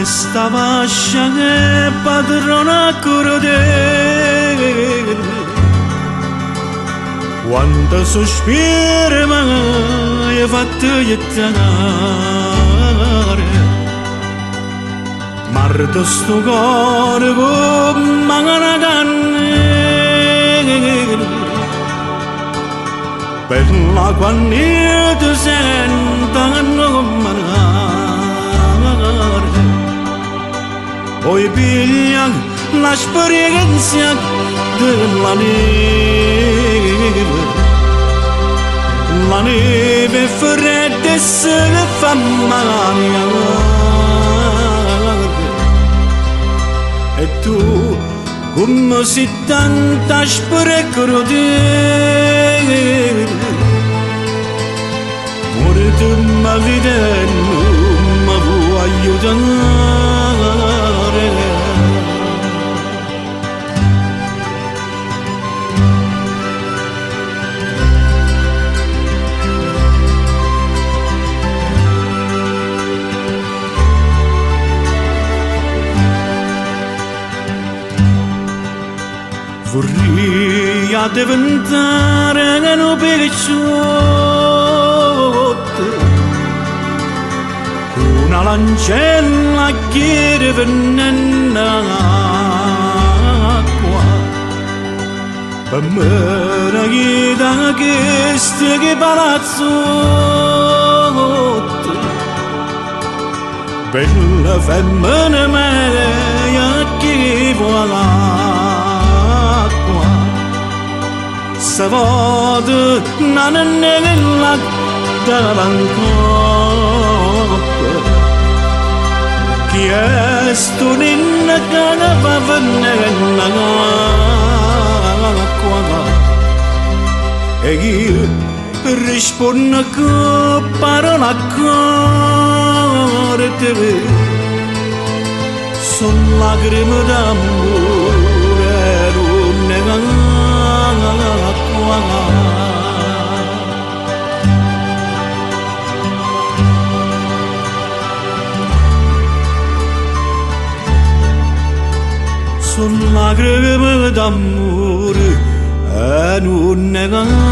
Estaba sciane padrona crudele quando sospiri mai fatto gettanare mardo sto cuore come una cannella per la quando ti sento come poi piglia l'esperienza della neve. La neve fredda se ne fa male. E tu, come si tanta crudele, morte ma vedendo, ma vuoi aiutare. Vorrei diventare un picciotto, una lancella che venendo acqua, per me da che palazzotto, bella femmina mia che vuole. Se vado nella davanti chi è sto ninna che ne va venendo e io rispondo con parola corte sono lacrime d'amore non negano sono lacrime d'amore e non negano